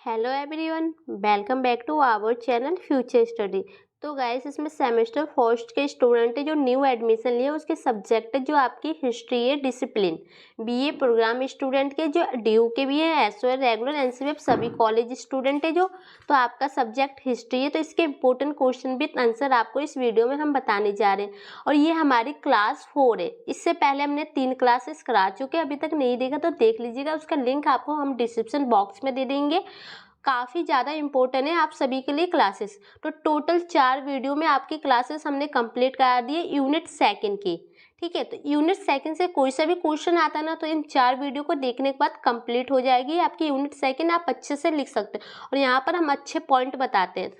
Hello everyone, welcome back to our channel future study. तो guys, इसमें semester first के student है जो न्यू एडमिशन लिए, उसके सब्जेक्ट जो आपकी हिस्ट्री है, डिसिप्लिन, बीए प्रोग्राम स्टूडेंट के जो ड्यू के भी है, एस वाई रेगुलर एनसीएफ सभी कॉलेज स्टूडेंट है जो, तो आपका सब्जेक्ट हिस्ट्री है। तो इसके इंपॉर्टेंट क्वेश्चन विद आंसर आपको इस वीडियो में हम बताने जा रहे हैं और ये हमारी क्लास 4 है। इससे पहले हमने 3 क्लासेस करा चुके हैं, अभी तक नहीं देखा तो देख लीजिएगा, उसका लिंक आपको हम डिस्क्रिप्शन बॉक्स में दे देंगे। काफ़ी ज़्यादा इम्पोर्टेंट है आप सभी के लिए क्लासेस। तो टोटल 4 वीडियो में आपकी क्लासेस हमने कंप्लीट करा दी है यूनिट सेकंड की। ठीक है, तो यूनिट सेकंड से कोई सा भी क्वेश्चन आता है ना, तो इन 4 वीडियो को देखने के बाद कंप्लीट हो जाएगी आपकी यूनिट सेकंड। आप अच्छे से लिख सकते हैं और यहाँ पर हम अच्छे पॉइंट बताते हैं।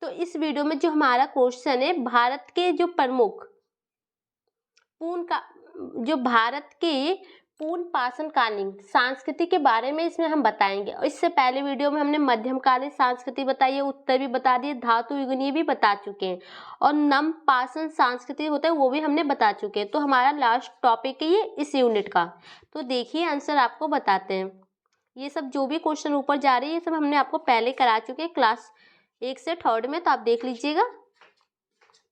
तो इस वीडियो में जो हमारा क्वेश्चन है, भारत के जो प्रमुख पूर्ण का जो भारत के पूर्ण पाषाणकालीन संस्कृति के बारे में इसमें हम बताएंगे। और इससे पहले वीडियो में हमने मध्यमकालीन संस्कृति बताई है, उत्तर भी बता दिए, धातु युगीन भी बता चुके हैं और नम पाषाण संस्कृति होता है वो भी हमने बता चुके हैं। तो हमारा लास्ट टॉपिक है ये इस यूनिट का। तो देखिए आंसर आपको बताते हैं। ये सब जो भी क्वेश्चन ऊपर जा रही है ये सब हमने आपको पहले करा चुके हैं क्लास 1 से 3rd में, तो आप देख लीजिएगा।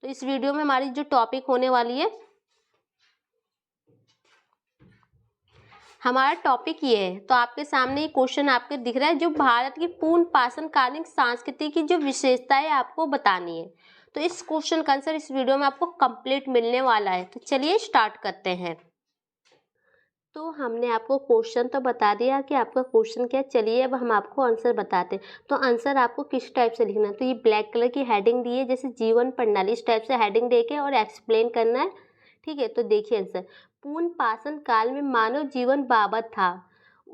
तो इस वीडियो में हमारी जो टॉपिक होने वाली है, हमारा टॉपिक ये है। तो आपके सामने ये क्वेश्चन आपके दिख रहा है, जो भारत की पूर्ण पाषाणकालीन संस्कृति की जो विशेषताएं आपको बतानी है। तो इस क्वेश्चन का आंसर इस वीडियो में आपको कंप्लीट मिलने वाला है। तो चलिए स्टार्ट करते हैं। तो हमने आपको क्वेश्चन तो बता दिया कि आपका क्वेश्चन क्या है। चलिए अब हम आपको आंसर बताते हैं। तो आंसर आपको किस टाइप से लिखना है, तो ये ब्लैक कलर की हेडिंग दी है, जैसे जीवन प्रणाली, इस टाइप से हेडिंग देके और एक्सप्लेन करना है। ठीक है, तो देखिए आंसर, पूर्ण पाषाण काल में मानव जीवन बाबत था,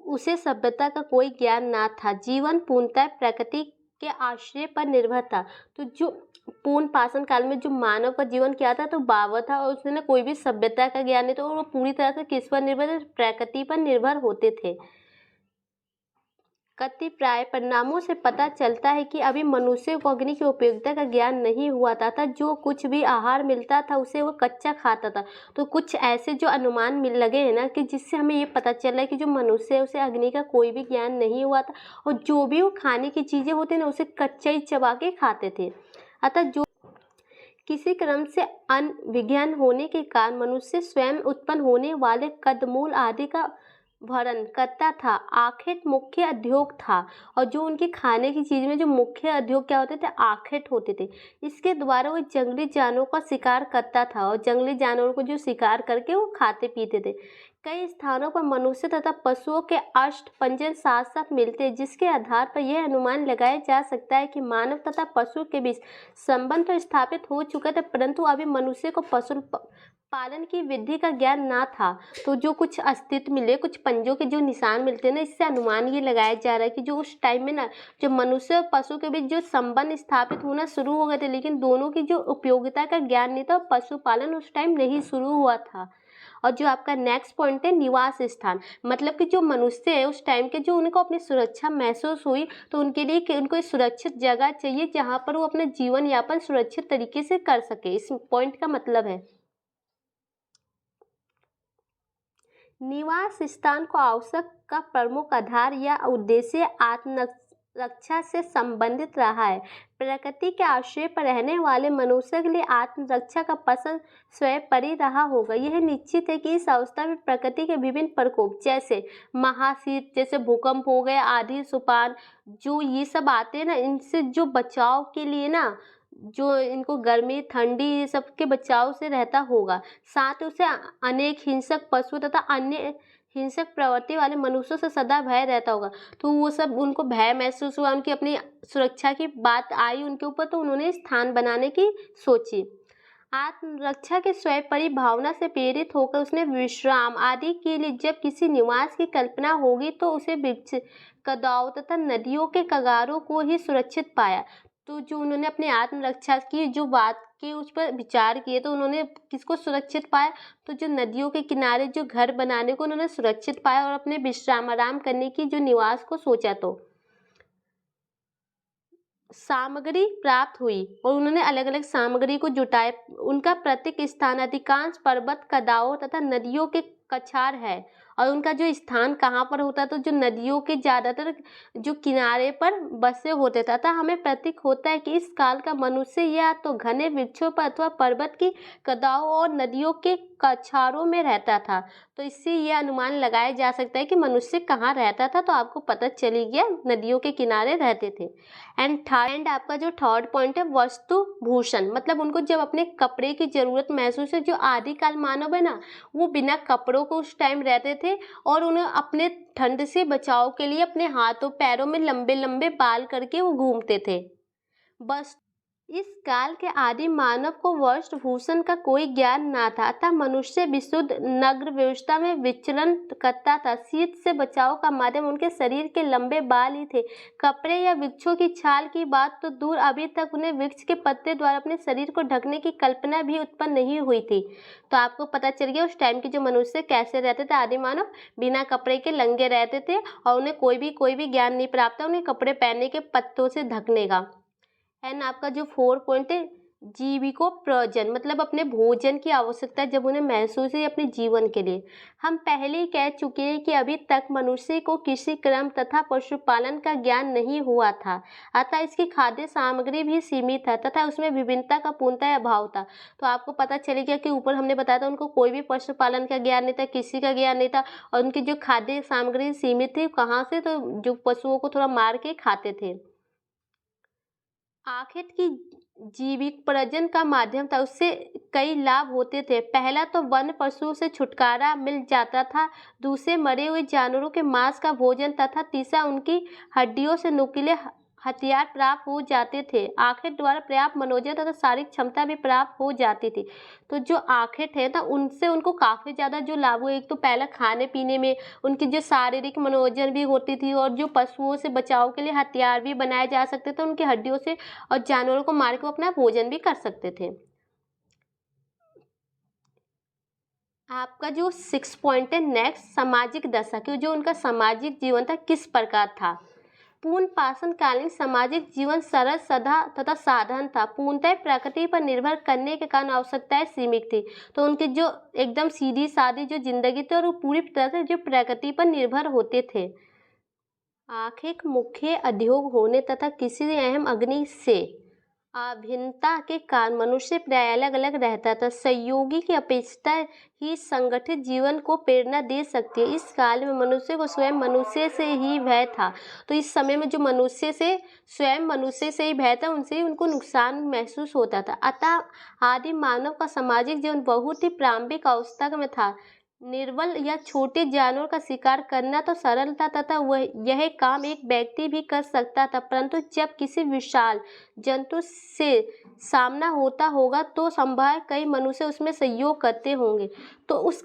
उसे सभ्यता का कोई ज्ञान ना था, जीवन पूर्णतः प्रकृति के आश्रय पर निर्भर था। तो जो पूर्ण पाषाण काल में जो मानव का जीवन क्या था, तो बाबा था और उसने कोई भी सभ्यता का ज्ञान नहीं था और वो पूरी तरह से किस पर निर्भर थे, प्रकृति पर निर्भर होते थे। कतिपय परिणामों से पता चलता है कि अभी मनुष्य को अग्नि की उपयोगिता का ज्ञान नहीं हुआ था, जो कुछ भी आहार मिलता था उसे वो कच्चा खाता था। तो कुछ ऐसे जो अनुमान मिल लगे हैं ना, कि जिससे हमें ये पता चल रहा है कि जो मनुष्य है उसे अग्नि का कोई भी ज्ञान नहीं हुआ था और जो भी वो खाने की चीज़ें होती ना उसे कच्चा ही चबा के खाते थे। अतः जो किसी क्रम से अन्न विज्ञान होने के कारण मनुष्य स्वयं उत्पन्न होने वाले कंदमूल आदि का भरण करता था, आखेट मुख्य उद्योग था। और जो उनके खाने की चीज में जो मुख्य उद्योग क्या होते थे, आखेट होते थे। इसके द्वारा वो जंगली जानवरों का शिकार करता था और जंगली जानवरों को जो शिकार करके वो खाते पीते थे। कई स्थानों पर मनुष्य तथा पशुओं के अष्टपंजर साथ साथ मिलते हैं, जिसके आधार पर यह अनुमान लगाया जा सकता है कि मानव तथा पशु के बीच संबंध तो स्थापित हो चुका था, परंतु अभी मनुष्य को पशु पालन की विधि का ज्ञान ना था। तो जो कुछ अस्तित्व मिले, कुछ पंजों के जो निशान मिलते हैं ना, इससे अनुमान ये लगाया जा रहा है कि जो उस टाइम में ना जो मनुष्य और पशु के बीच जो संबंध स्थापित होना शुरू हो गए थे, लेकिन दोनों की जो उपयोगिता का ज्ञान नहीं था, पशुपालन उस टाइम नहीं शुरू हुआ था। और जो आपका नेक्स्ट पॉइंट है निवास स्थान, मतलब कि जो मनुष्य है उस टाइम के जो उनको अपनी सुरक्षा महसूस हुई, तो उनके लिए कि उनको एक सुरक्षित जगह चाहिए जहाँ पर वो अपना जीवन यापन सुरक्षित तरीके से कर सके। इस पॉइंट का मतलब है निवास स्थान को आवश्यक का प्रमुख आधार या उद्देश्य आत्मरक्षा से संबंधित रहा है। प्रकृति के आश्रय पर रहने वाले मनुष्य के लिए आत्मरक्षा का पसंद स्वयं पर ही रहा होगा। यह निश्चित है कि इस अवस्था में प्रकृति के विभिन्न प्रकोप जैसे महाशीत, जैसे भूकंप हो गए, आंधी तूफान, जो ये सब आते हैं ना, इनसे जो बचाव के लिए ना, जो इनको गर्मी ठंडी ये सब के बचाव से रहता होगा। साथ ही उसे अनेक हिंसक पशु तथा अन्य हिंसक प्रवृत्ति वाले मनुष्यों से सदा भय रहता होगा। तो वो सब उनको भय महसूस हुआ, उनकी अपनी सुरक्षा की बात आई उनके ऊपर, तो उन्होंने स्थान बनाने की सोची। आत्मरक्षा के स्वयं परी भावना से प्रेरित होकर उसने विश्राम आदि के लिए जब किसी निवास की कल्पना होगी तो उसे वृक्ष, कदाव तथा नदियों के कगारों को ही सुरक्षित पाया। तो जो उन्होंने अपने आत्मरक्षा की जो बात की उस पर विचार किए, तो उन्होंने किसको सुरक्षित पाया, तो जो नदियों के किनारे जो घर बनाने को उन्होंने सुरक्षित पाया और अपने विश्राम आराम करने की जो निवास को सोचा। तो सामग्री प्राप्त हुई और उन्होंने अलग अलग सामग्री को जुटाए। उनका प्रत्येक स्थान अधिकांश पर्वत, कदाओं तथा नदियों के कछार है और उनका जो स्थान कहाँ पर होता, तो जो नदियों के ज़्यादातर जो किनारे पर बसे होते थे। अतः हमें प्रतीक होता है कि इस काल का मनुष्य या तो घने वृक्षों पर अथवा पर्वत की कदाओं और नदियों के कछारों में रहता था। तो इससे यह अनुमान लगाया जा सकता है कि मनुष्य कहाँ रहता था, तो आपको पता चली गया नदियों के किनारे रहते थे। एंड आपका जो थर्ड पॉइंट है वस्तु भूषण, मतलब उनको जब अपने कपड़े की जरूरत महसूस है, जो आदिकाल मानव है ना, वो बिना कपड़ों को उस टाइम रहते थे और उन्हें अपने ठंड से बचाव के लिए अपने हाथों पैरों में लंबे लंबे बाल करके वो घूमते थे। बस इस काल के आदि मानव को वस्त्र भूषण का कोई ज्ञान ना था, अतः मनुष्य विशुद्ध नग्न व्यवस्था में विचरण करता था। शीत से बचाव का माध्यम उनके शरीर के लंबे बाल ही थे। कपड़े या वृक्षों की छाल की बात तो दूर, अभी तक उन्हें वृक्ष के पत्ते द्वारा अपने शरीर को ढकने की कल्पना भी उत्पन्न नहीं हुई थी। तो आपको पता चल गया उस टाइम के जो मनुष्य कैसे रहते थे। आदि मानव बिना कपड़े के नंगे रहते थे और उन्हें कोई भी ज्ञान नहीं प्राप्त था उन्हें कपड़े पहनने के पत्तों से ढकने का। एंड आपका जो 4 पॉइंट है जीविकोपार्जन, मतलब अपने भोजन की आवश्यकता जब उन्हें महसूस है अपने जीवन के लिए। हम पहले ही कह चुके हैं कि अभी तक मनुष्य को किसी क्रम तथा पशुपालन का ज्ञान नहीं हुआ था, अतः इसकी खाद्य सामग्री भी सीमित था तथा उसमें विभिन्नता का पूर्णतः अभाव था। तो आपको पता चलेगा कि ऊपर हमने बताया था उनको कोई भी पशुपालन का ज्ञान नहीं था, किसी का ज्ञान नहीं था, और उनकी जो खाद्य सामग्री सीमित थी। कहाँ से, तो जो पशुओं को थोड़ा मार के खाते थे। आखिर की जीविक प्रजनन का माध्यम था, उससे कई लाभ होते थे। पहला तो वन पशु से छुटकारा मिल जाता था, दूसरे मरे हुए जानवरों के मांस का भोजन तथा तीसरा उनकी हड्डियों से नुकीले हथियार प्राप्त हो जाते थे। आखिर द्वारा पर्याप्त मनोरंजन तथा शारीरिक क्षमता भी प्राप्त हो जाती थी। तो जो आखिर थे ना, उनसे उनको काफ़ी ज़्यादा जो लाभ हुए, एक तो पहला खाने पीने में उनकी जो शारीरिक मनोरंजन भी होती थी, और जो पशुओं से बचाव के लिए हथियार भी बनाए जा सकते थे उनकी हड्डियों से, और जानवरों को मार के वो अपना भोजन भी कर सकते थे। आपका जो 6 पॉइंट है नेक्स्ट, सामाजिक दशा, कि जो उनका सामाजिक जीवन था किस प्रकार था। पूर्ण पाषाण कालीन सामाजिक जीवन सरल सदा तथा साधन था, पूर्णतः प्रकृति पर निर्भर करने के कारण आवश्यकताएं सीमित थी। तो उनकी जो एकदम सीधी सादी जो जिंदगी थी, और वो पूरी तरह से जो प्रकृति पर निर्भर होते थे। आर्थिक मुख्य उद्योग होने तथा किसी अहम अग्नि से अभिन्नता के कारण मनुष्य प्राय अलग अलग रहता था। सहयोगी की अपेक्षा ही संगठित जीवन को प्रेरणा दे सकती है। इस काल में मनुष्य को स्वयं मनुष्य से ही भय था। तो इस समय में जो स्वयं मनुष्य से ही भय था, उनसे ही उनको नुकसान महसूस होता था। अतः आदि मानव का सामाजिक जीवन बहुत ही प्रारंभिक अवस्था में था। निर्बल या छोटे जानवर का शिकार करना तो सरल था तथा यह काम एक व्यक्ति भी कर सकता था, परंतु जब किसी विशाल जंतु से सामना होता होगा तो संभव कई मनुष्य उसमें सहयोग करते होंगे। तो उस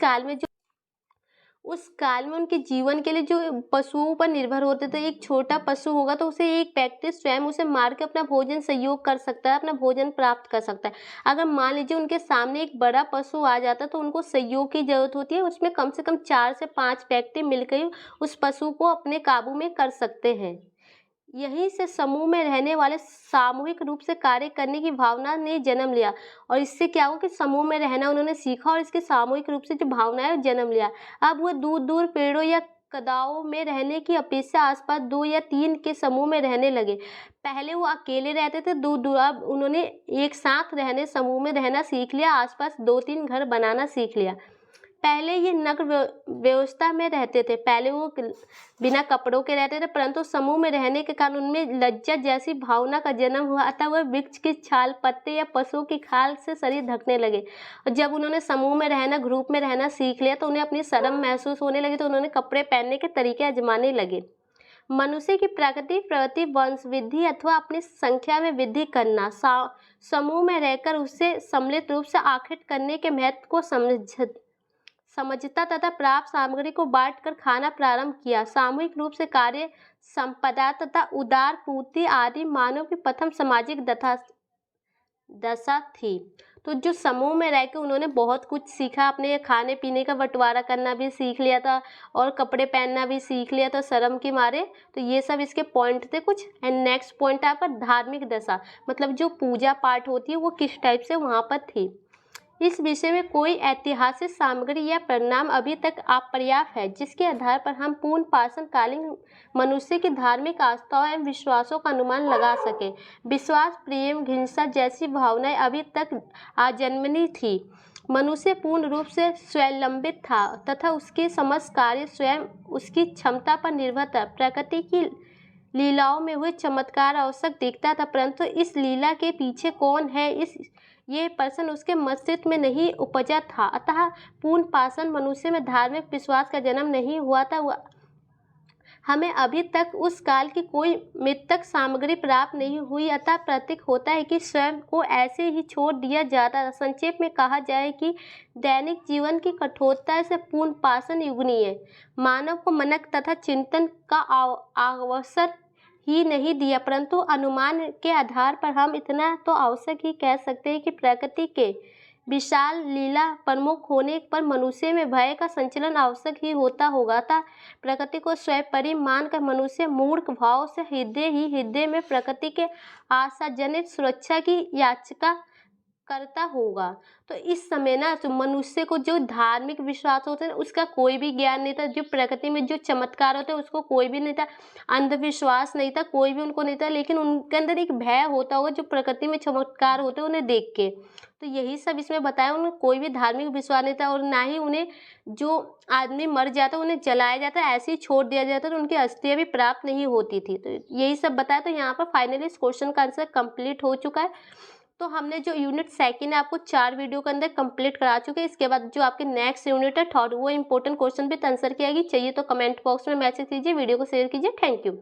काल में उनके जीवन के लिए जो पशुओं पर निर्भर होते थे, एक छोटा पशु होगा तो उसे एक व्यक्ति स्वयं उसे मार के अपना भोजन सहयोग कर सकता है, अपना भोजन प्राप्त कर सकता है। अगर मान लीजिए उनके सामने एक बड़ा पशु आ जाता तो उनको सहयोग की जरूरत होती है, उसमें कम से कम 4 से 5 व्यक्ति मिलकर उस पशु को अपने काबू में कर सकते हैं। यहीं से समूह में रहने वाले सामूहिक रूप से कार्य करने की भावना ने जन्म लिया, और इससे क्या हुआ कि समूह में रहना उन्होंने सीखा और इसके सामूहिक रूप से जो भावना है जन्म लिया। अब वो दूर दूर पेड़ों या कदाओं में रहने की अपेक्षा आसपास 2 या 3 के समूह में रहने लगे। पहले वो अकेले रहते थे दूर दूर, अब उन्होंने एक साथ रहने, समूह में रहना सीख लिया, आसपास 2-3 घर बनाना सीख लिया। पहले ये नग्न व्यवस्था में रहते थे, पहले वो बिना कपड़ों के रहते थे, परंतु समूह में रहने के कारण उनमें लज्जा जैसी भावना का जन्म हुआ, अतः वह वृक्ष की छाल, पत्ते या पशुओं की खाल से शरीर ढकने लगे। और जब उन्होंने समूह में रहना, ग्रुप में रहना सीख लिया तो उन्हें अपनी शर्म महसूस होने लगी, तो उन्होंने कपड़े पहनने के तरीके आजमाने लगे। मनुष्य की प्रकृति वंशवृद्धि अथवा अपनी संख्या में वृद्धि करना, समूह में रहकर उससे सम्मिलित रूप से आखिर करने के महत्व को समझता तथा प्राप्त सामग्री को बांटकर खाना प्रारंभ किया। सामूहिक रूप से कार्य, संपदा तथा उदार पूर्ति आदि मानव की प्रथम सामाजिक दशा थी। तो जो समूह में रहकर उन्होंने बहुत कुछ सीखा, अपने खाने पीने का बंटवारा करना भी सीख लिया था और कपड़े पहनना भी सीख लिया था शर्म के मारे। तो ये सब इसके पॉइंट थे कुछ। एंड नेक्स्ट पॉइंट आपका धार्मिक दशा, मतलब जो पूजा पाठ होती है वो किस टाइप से वहाँ पर थी। इस विषय में कोई ऐतिहासिक सामग्री या परिणाम अभी तक अपर्याप्त है जिसके आधार पर हम पुनर्पाषाण कालीन मनुष्य की धार्मिक आस्थाओं एवं विश्वासों का अनुमान लगा सकें। विश्वास, प्रेम, हिंसा जैसी भावनाएं अभी तक आजन्मनी थी। मनुष्य पूर्ण रूप से स्वावलंबित था तथा उसके समस्त कार्य स्वयं उसकी क्षमता पर निर्भर था। प्रकृति की लीलाओं में हुए चमत्कार आवश्यक दिखता था, परंतु इस लीला के पीछे कौन है ये प्रश्न उसके मस्तिष्क में नहीं उपजा था। अतः पुनर्पाषाण मनुष्य में धार्मिक विश्वास का जन्म नहीं हुआ था। हमें अभी तक उस काल की कोई मृतक सामग्री प्राप्त नहीं हुई, अतः प्रतीत होता है कि स्वयं को ऐसे ही छोड़ दिया जाता था। संक्षेप में कहा जाए कि दैनिक जीवन की कठोरता से पुनर्पाषाण युगनी है। मानव को मनन तथा चिंतन का अवसर ही नहीं दिया, परंतु अनुमान के आधार पर हम इतना तो आवश्यक ही कह सकते हैं कि प्रकृति के विशाल लीला प्रमुख होने पर मनुष्य में भय का संचलन आवश्यक ही होता होगा था। प्रकृति को स्वयं परि मानकर मनुष्य मूर्ख भाव से हृदय में प्रकृति के आशाजनित सुरक्षा की याचना करता होगा। तो इस समय ना तो मनुष्य को जो धार्मिक विश्वास होते हैं उसका कोई भी ज्ञान नहीं था। जो प्रकृति में जो चमत्कार होते हैं उसको कोई भी नहीं था। अंधविश्वास नहीं था, कोई भी उनको नहीं था, लेकिन उनके अंदर एक भय होता होगा जो प्रकृति में चमत्कार होते हैं उन्हें देख के। तो यही सब इसमें बताया। उन्हें कोई भी धार्मिक विश्वास नहीं था और ना ही उन्हें जो आदमी मर जाता उन्हें जलाया जाता, ऐसे ही छोड़ दिया जाता, तो उनकी अस्थियाँ भी प्राप्त नहीं होती थी। तो यही सब बताया। तो यहाँ पर फाइनली इस क्वेश्चन का आंसर कंप्लीट हो चुका है। तो हमने जो यूनिट सेकंड है आपको 4 वीडियो के अंदर कंप्लीट करा चुके हैं। इसके बाद जो आपके नेक्स्ट यूनिट है थर्ड, वो इंपॉर्टेंट क्वेश्चन भी आंसर किया गया। चाहिए तो कमेंट बॉक्स में मैसेज कीजिए, वीडियो को शेयर कीजिए। Thank you.